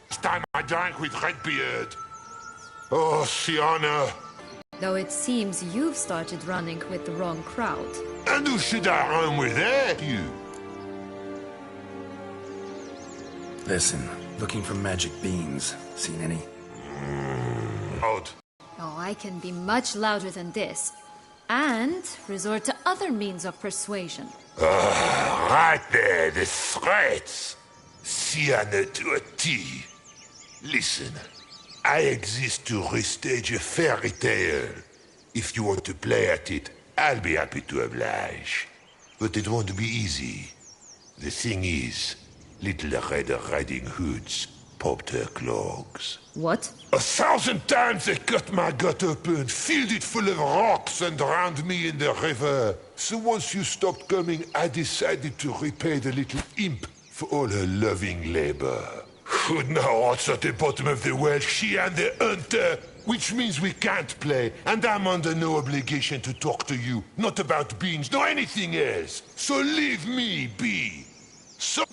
Last time I drank with Redbeard. Oh, Sienna. Though it seems you've started running with the wrong crowd. And who should I run with, eh? You. Listen, looking for magic beans. Seen any? Odd. Oh, I can be much louder than this. And resort to other means of persuasion. Right there, the threats. Sienna to a T. Listen, I exist to restage a fairy tale. If you want to play at it, I'll be happy to oblige. But it won't be easy. The thing is, Little Red Riding Hoods popped her clogs. What? 1,000 times they cut my gut open, filled it full of rocks and drowned me in the river. So once you stopped coming, I decided to repay the little imp for all her loving labor. Now what's at the bottom of the well, she and the hunter, which means we can't play, and I'm under no obligation to talk to you, not about beans, nor anything else. So leave me be. So...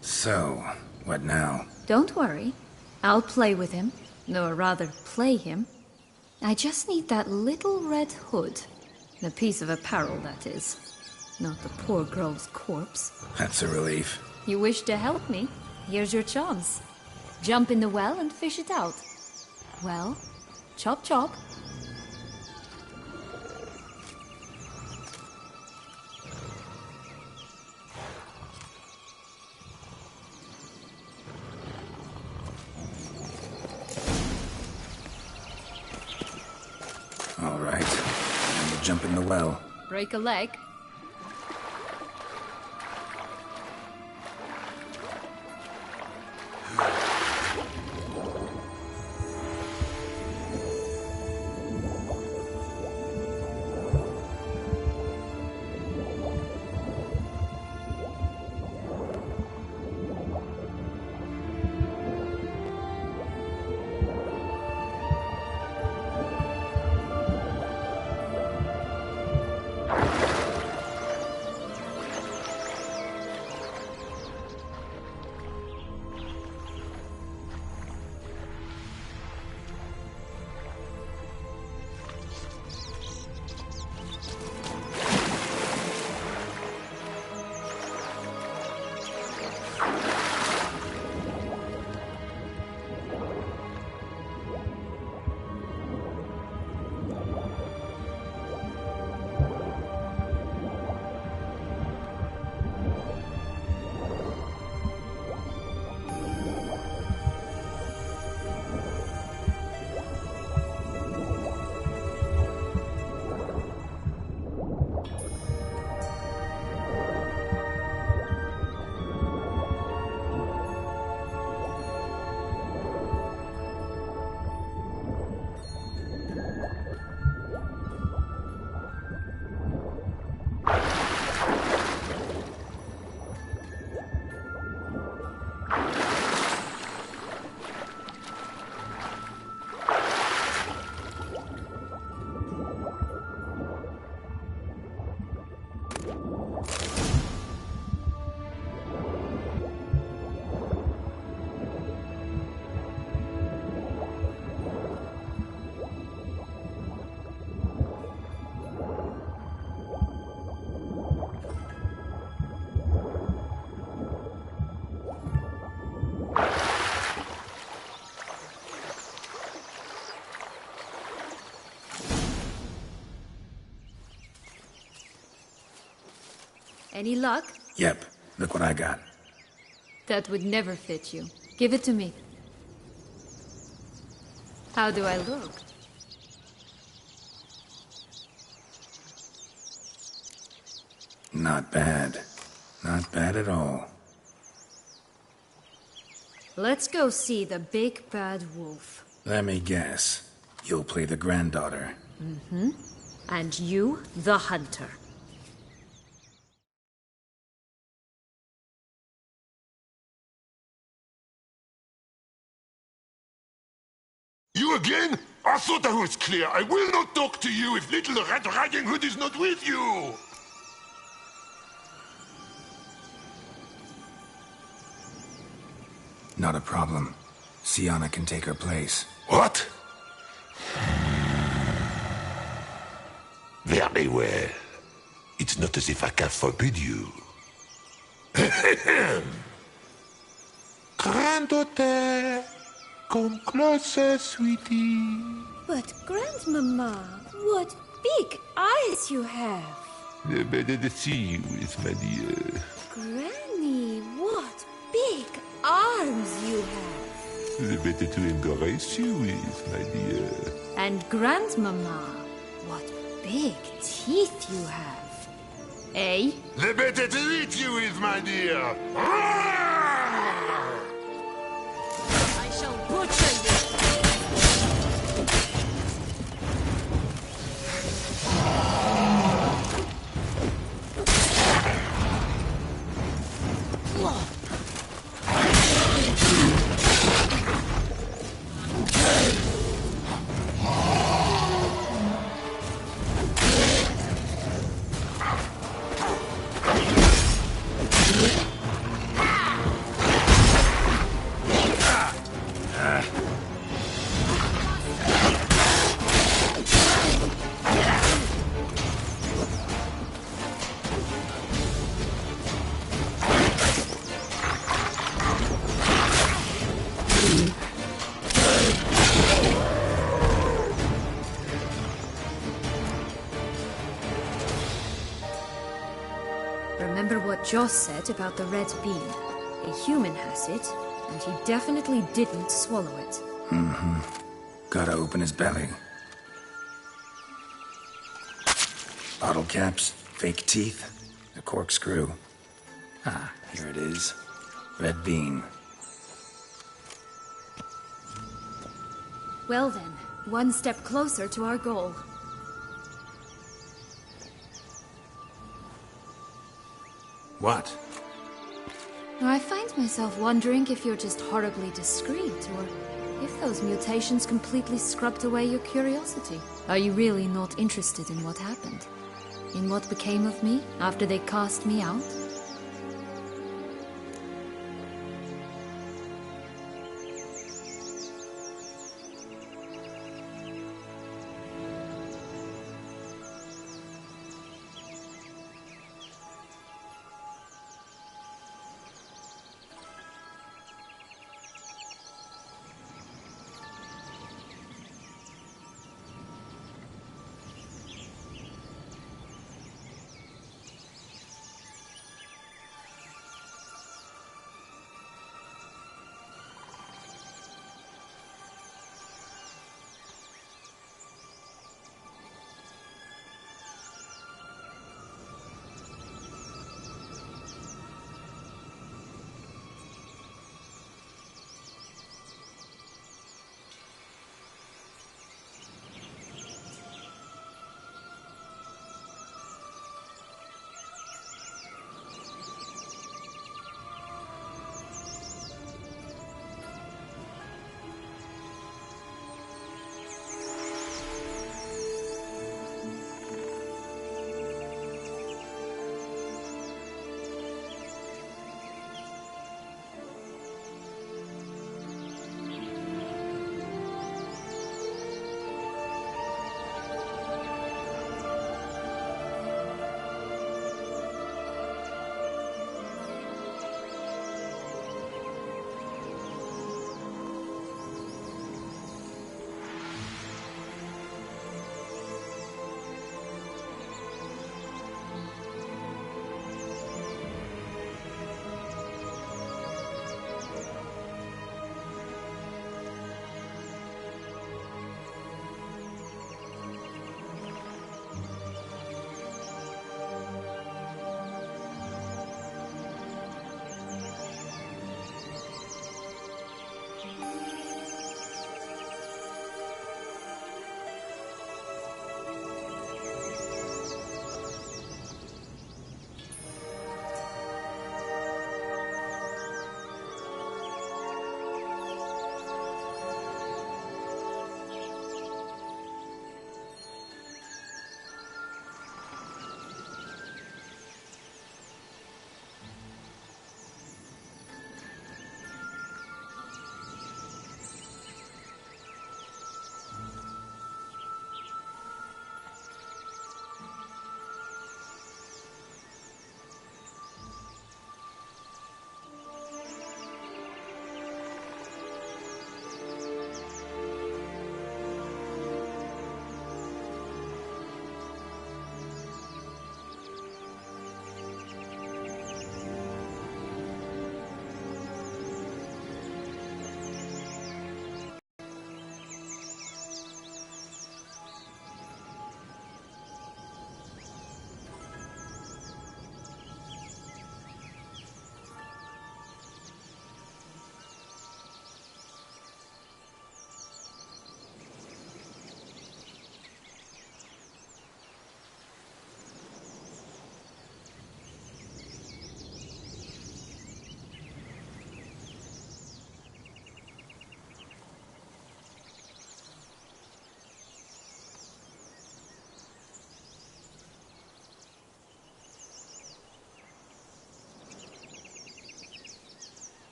So, what now? Don't worry. I'll play with him. Or rather, play him. I just need that little red hood. The piece of apparel, that is. Not the poor girl's corpse. That's a relief. You wish to help me? Here's your chance. Jump in the well and fish it out. Well, chop chop. All right. Time to jump in the well. Break a leg. Any luck? Yep. Look what I got. That would never fit you. Give it to me. How do I look? Not bad. Not bad at all. Let's go see the big bad wolf. Let me guess. You'll play the granddaughter. Mm-hmm. And you, the hunter. You again? I thought I was clear. I will not talk to you if Little Red Riding Hood is not with you! Not a problem. Sienna can take her place. What? Very well. It's not as if I can forbid you. Granddaughter, come closer, sweetie. But Grandmama, what big eyes you have! The better to see you is, my dear. Granny, what big arms you have! The better to embrace you is, my dear. And Grandmama, what big teeth you have. Eh? The better to eat you is, my dear. I shall butcher you! Remember what Joss said about the red bean? A human has it, and he definitely didn't swallow it. Gotta open his belly. Bottle caps, fake teeth, a corkscrew. Ah, here it is. Red bean. Well then, one step closer to our goal. What? I find myself wondering if you're just horribly discreet, or if those mutations completely scrubbed away your curiosity. Are you really not interested in what happened? In what became of me after they cast me out?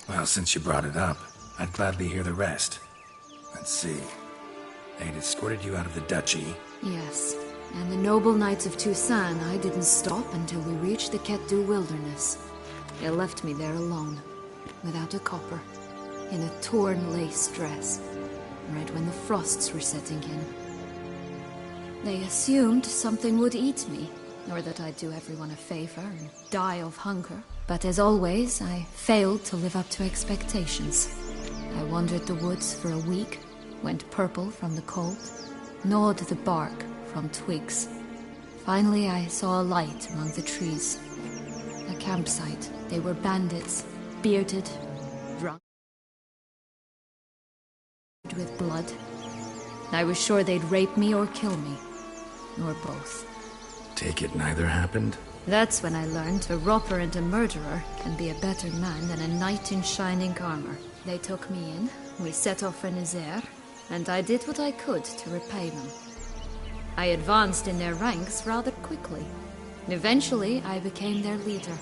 Well, since you brought it up, I'd gladly hear the rest. Let's see. They'd escorted you out of the duchy. Yes, and the noble knights of Toussaint, I didn't stop until we reached the Ketdu wilderness. They left me there alone, without a copper, in a torn lace dress, right when the frosts were setting in. They assumed something would eat me, or that I'd do everyone a favor and die of hunger. But as always, I failed to live up to expectations. I wandered the woods for a week, went purple from the cold, gnawed the bark from twigs. Finally, I saw a light among the trees. A campsite. They were bandits, bearded, drunk with blood. I was sure they'd rape me or kill me, or both. Take it neither happened? That's when I learned a robber and a murderer can be a better man than a knight in shining armor. They took me in, we set off for Nazaire, and I did what I could to repay them. I advanced in their ranks rather quickly. Eventually, I became their leader.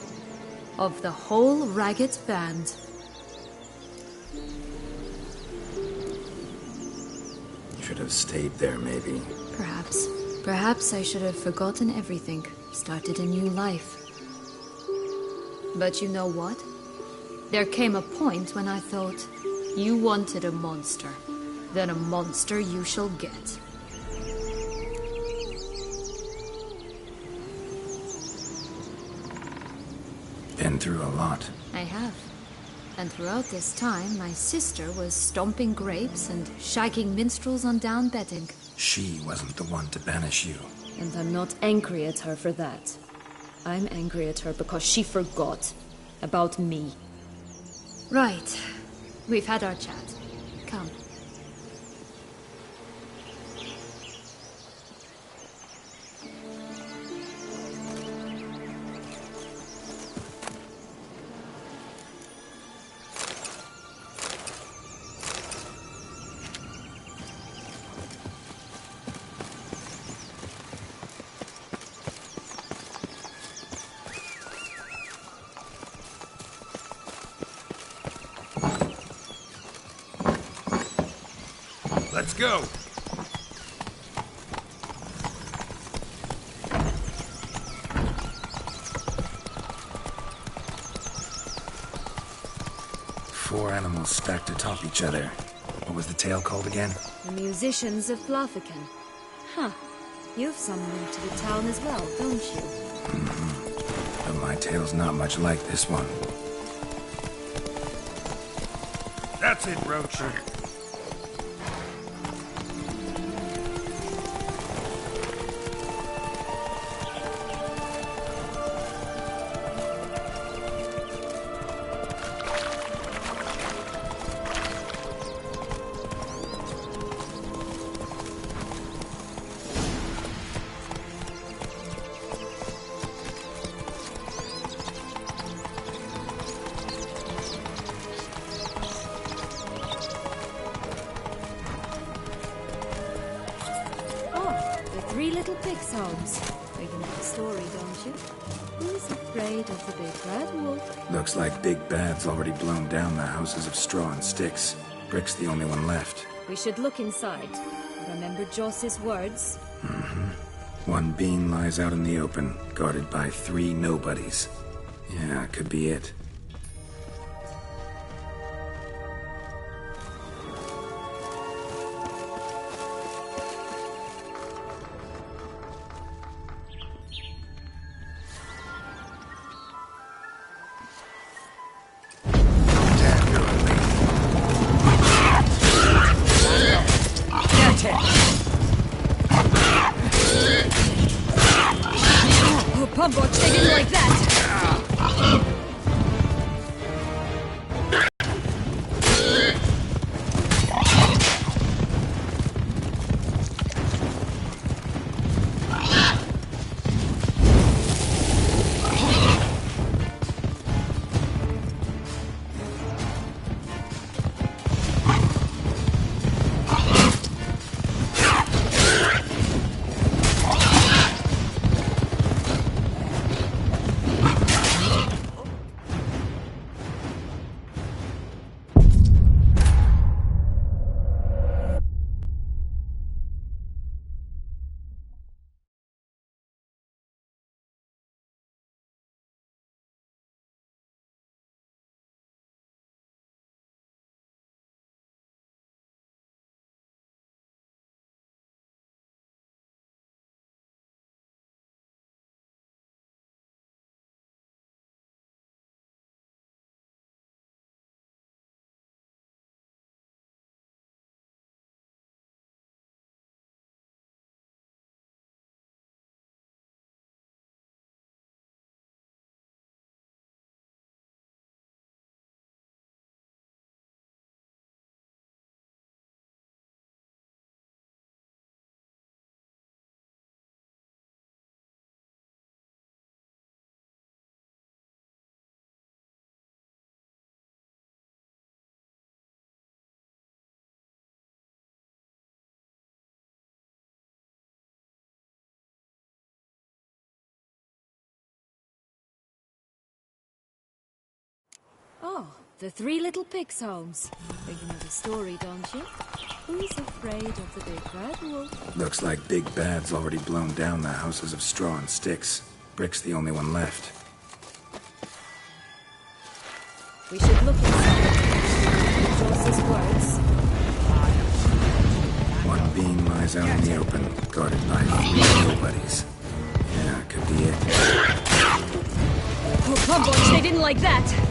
Of the whole ragged band. Should have stayed there, maybe. Perhaps. Perhaps I should have forgotten everything, started a new life. But you know what? There came a point when I thought, you wanted a monster. Then a monster you shall get. Been through a lot. I have. And throughout this time, my sister was stomping grapes and shagging minstrels on down bedding. She wasn't the one to banish you. And I'm not angry at her for that. I'm angry at her because she forgot about me. Right. We've had our chat. Come. Let's go! Four animals stacked atop each other. What was the tale called again? The musicians of Blaviken. Huh. You've summoned to the town as well, don't you? But my tale's not much like this one. That's it, Roach. Three little pig songs. You know the story, don't you? Who's afraid of the big red wolf? Looks like Big Bad's already blown down the houses of straw and sticks. Brick's the only one left. We should look inside. Remember Joss's words? One bean lies out in the open, guarded by three nobodies. Yeah, could be it. Pumbo taking like that! Oh, the three little pigs' homes. You know the story, don't you? Who's afraid of the big red wolf? Looks like Big Bad's already blown down the houses of straw and sticks. Brick's the only one left. We should look inside. Joss's words. One being lies out in the open, guarded by three nobodies. Yeah, could be it. Oh, come on, they didn't like that!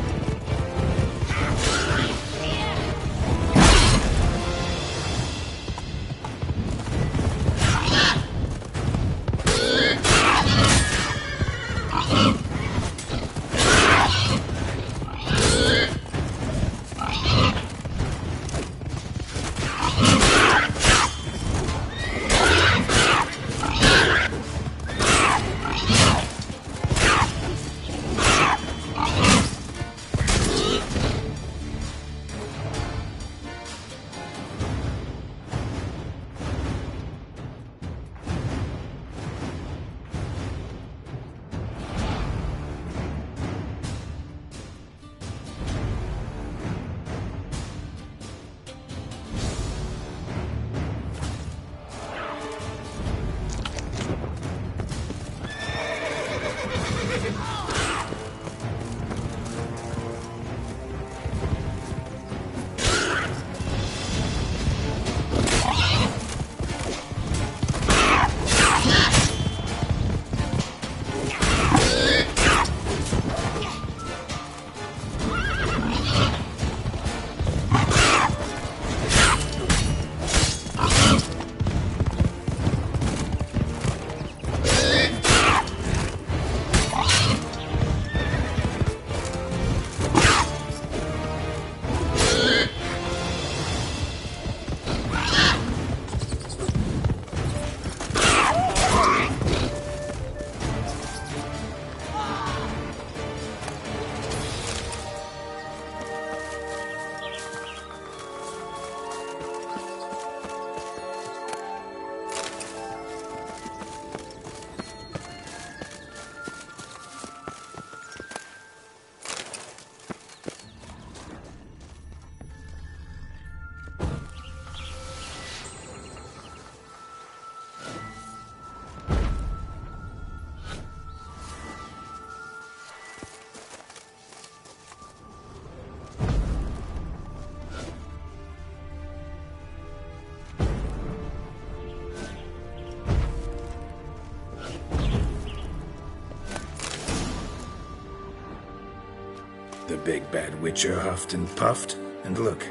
The big bad witcher huffed and puffed, and look,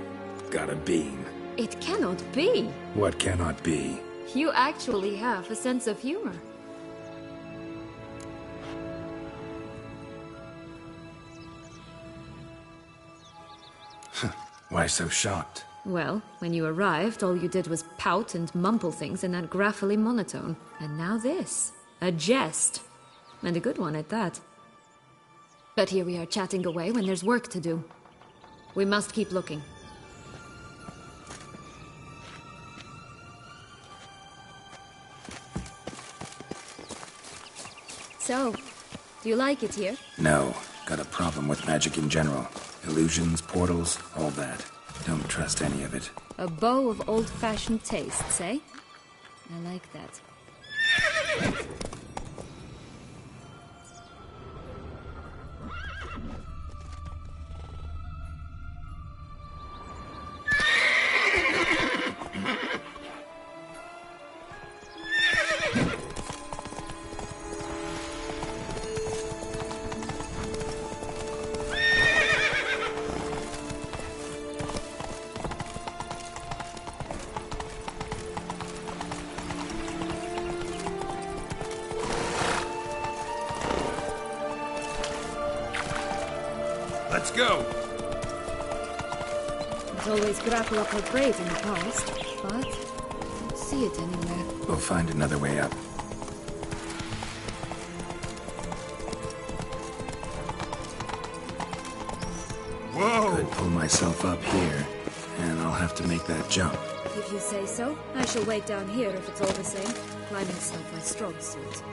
got a beam. It cannot be. What cannot be? You actually have a sense of humor. Why so shocked? Well, when you arrived, all you did was pout and mumble things in that graphily monotone. And now this. A jest. And a good one at that. But here we are chatting away when there's work to do. We must keep looking. So, do you like it here? No. Got a problem with magic in general. Illusions, portals, all that. Don't trust any of it. A bow of old-fashioned tastes, eh? I like that. Let's go! It's always grapple up her braid in the past, but I don't see it anywhere. We'll find another way up. Whoa! Could pull myself up here, and I'll have to make that jump. If you say so, I shall wait down here if it's all the same. Climbing's not my strong suit.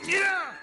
Yeah!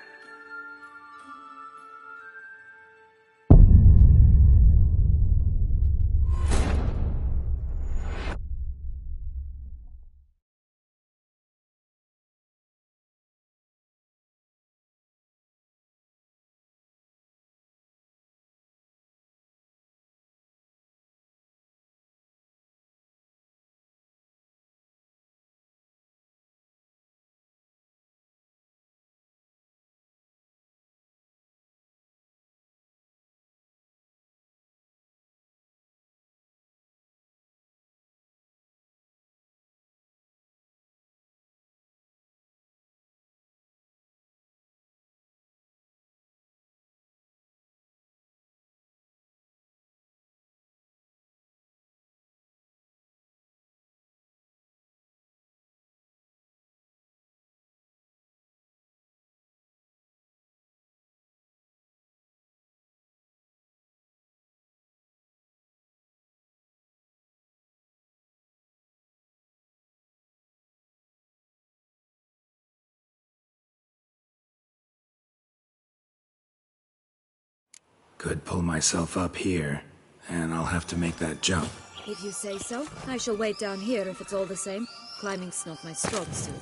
Could pull myself up here, and I'll have to make that jump. If you say so, I shall wait down here if it's all the same. Climbing's not my strong suit.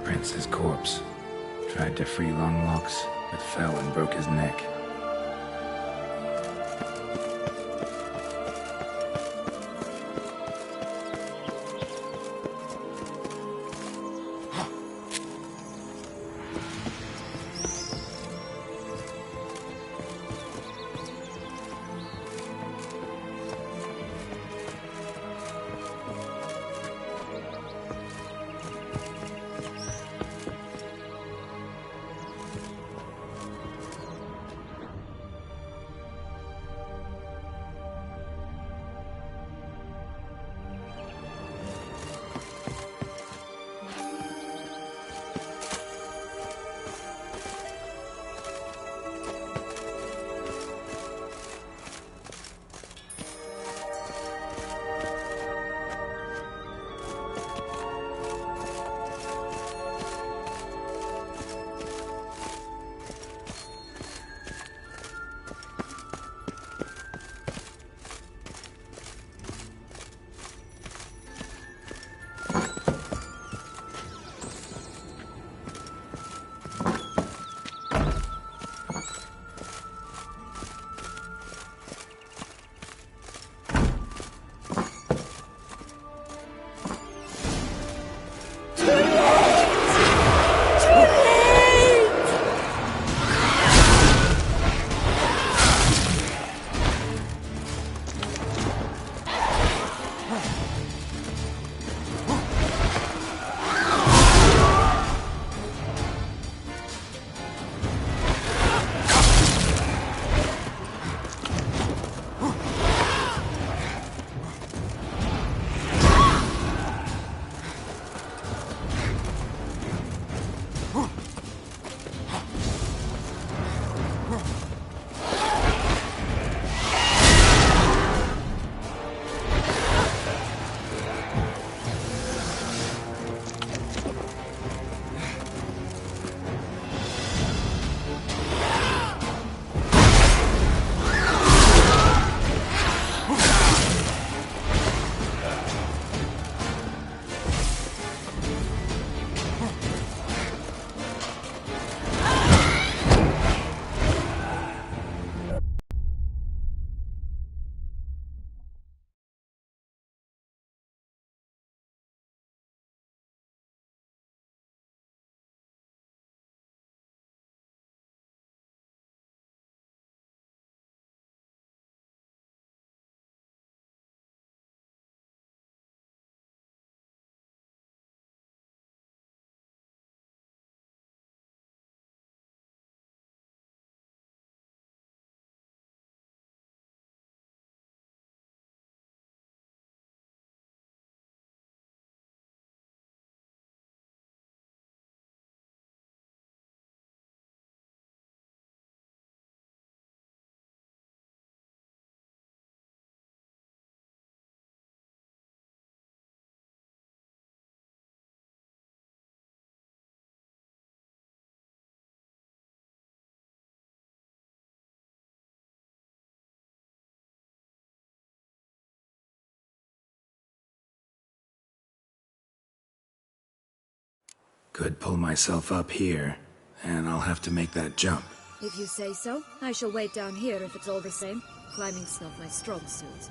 Prince's corpse. Tried to free Longlocks, but fell and broke his neck. Could pull myself up here, and I'll have to make that jump. If you say so, I shall wait down here if it's all the same. Climbing's not my strong suit.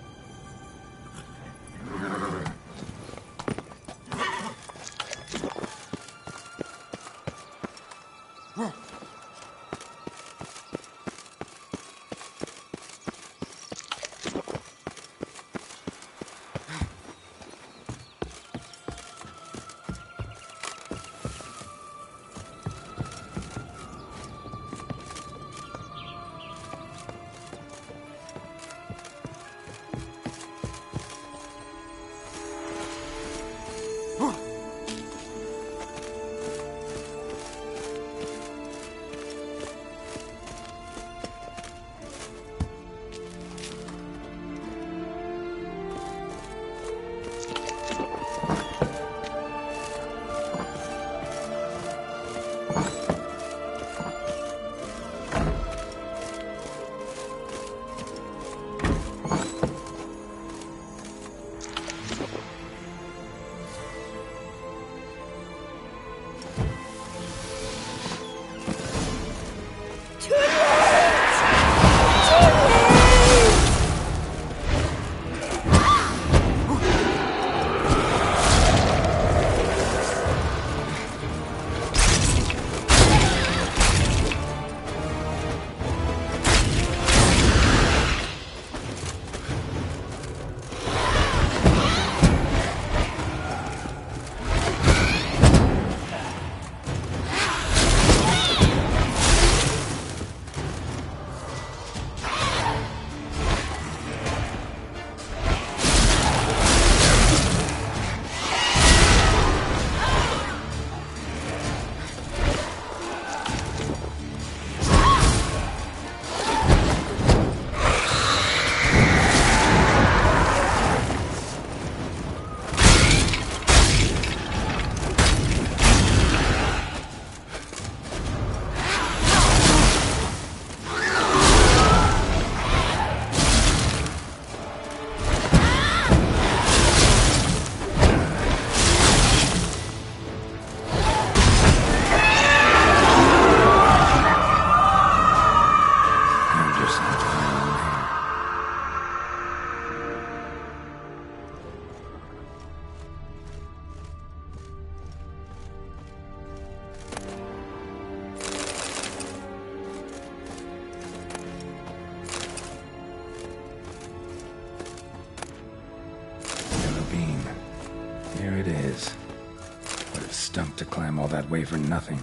Here it is. Would have stunk to climb all that way for nothing.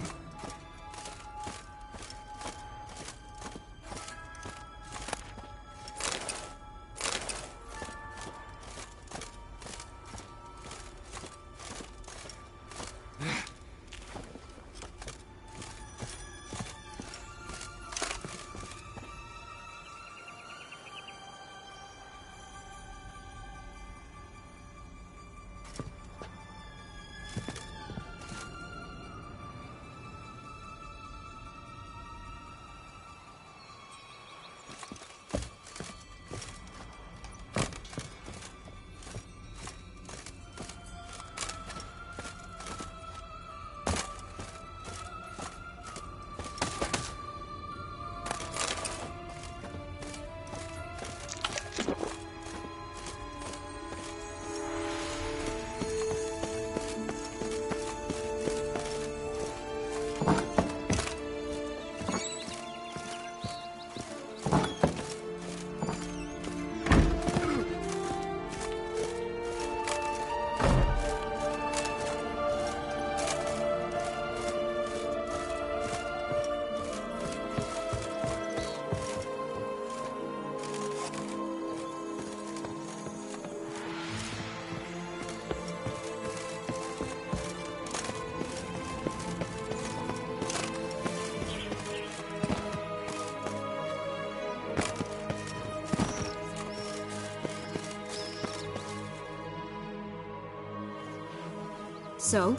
So?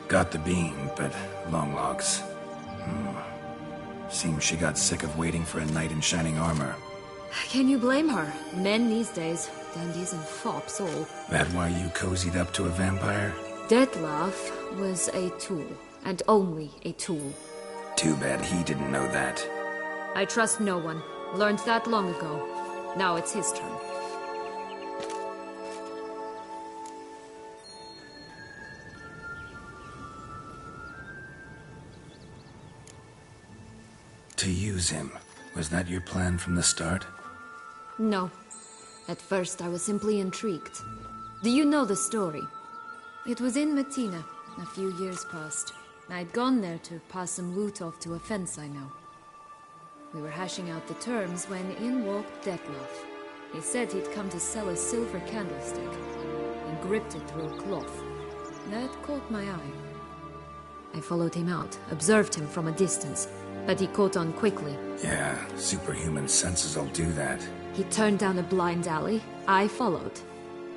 Got the beam, but long logs. Seems she got sick of waiting for a knight in shining armor. Can you blame her? Men these days, dandies and fops all. That why you cozied up to a vampire? Detlef was a tool, and only a tool. Too bad he didn't know that. I trust no one. Learned that long ago. Now it's his turn. To use him. Was that your plan from the start? No. At first I was simply intrigued. Do you know the story? It was in Matina, a few years past. I'd gone there to pass some loot off to a fence I know. We were hashing out the terms when in walked Detlef. He said he'd come to sell a silver candlestick, and gripped it through a cloth. That caught my eye. I followed him out, observed him from a distance, but he caught on quickly. Yeah, superhuman senses will do that. He turned down a blind alley. I followed.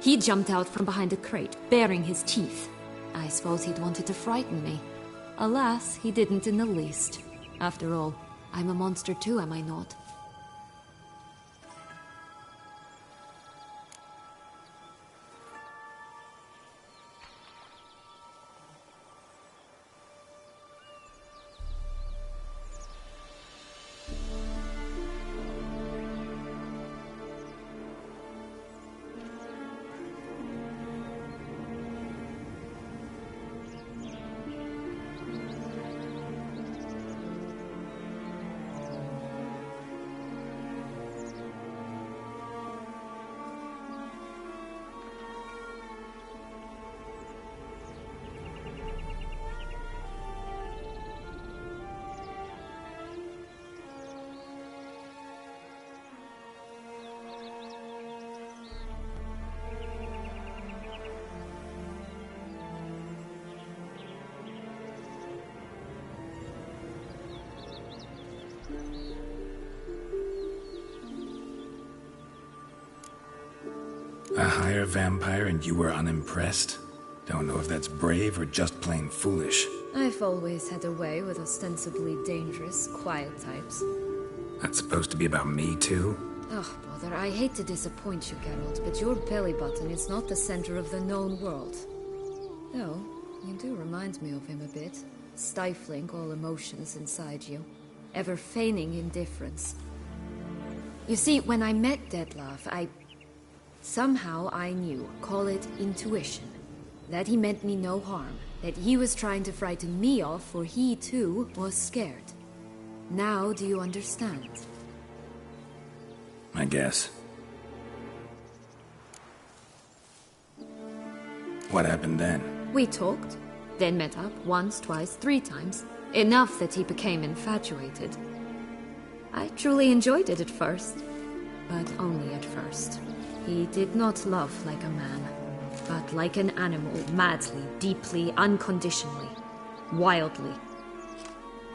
He jumped out from behind a crate, baring his teeth. I suppose he'd wanted to frighten me. Alas, he didn't in the least. After all, I'm a monster too, am I not? A higher vampire and you were unimpressed? Don't know if that's brave or just plain foolish. I've always had a way with ostensibly dangerous, quiet types. That's supposed to be about me too? Oh, bother, I hate to disappoint you, Geralt, but your belly button is not the center of the known world. Though, you do remind me of him a bit. Stifling all emotions inside you. Ever feigning indifference. You see, when I met Detlef, somehow I knew, call it intuition, that he meant me no harm, that he was trying to frighten me off, for he too was scared. Now do you understand? I guess. What happened then? We talked, then met up once, twice, 3 times. Enough that he became infatuated. I truly enjoyed it at first, but only at first. He did not love like a man, but like an animal, madly, deeply, unconditionally, wildly.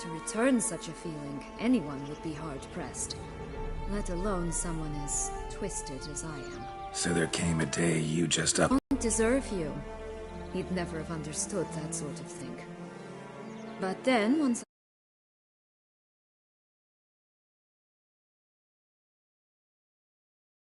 To return such a feeling, anyone would be hard-pressed, let alone someone as twisted as I am. So there came a day you just I don't deserve you. He'd never have understood that sort of thing. But then, once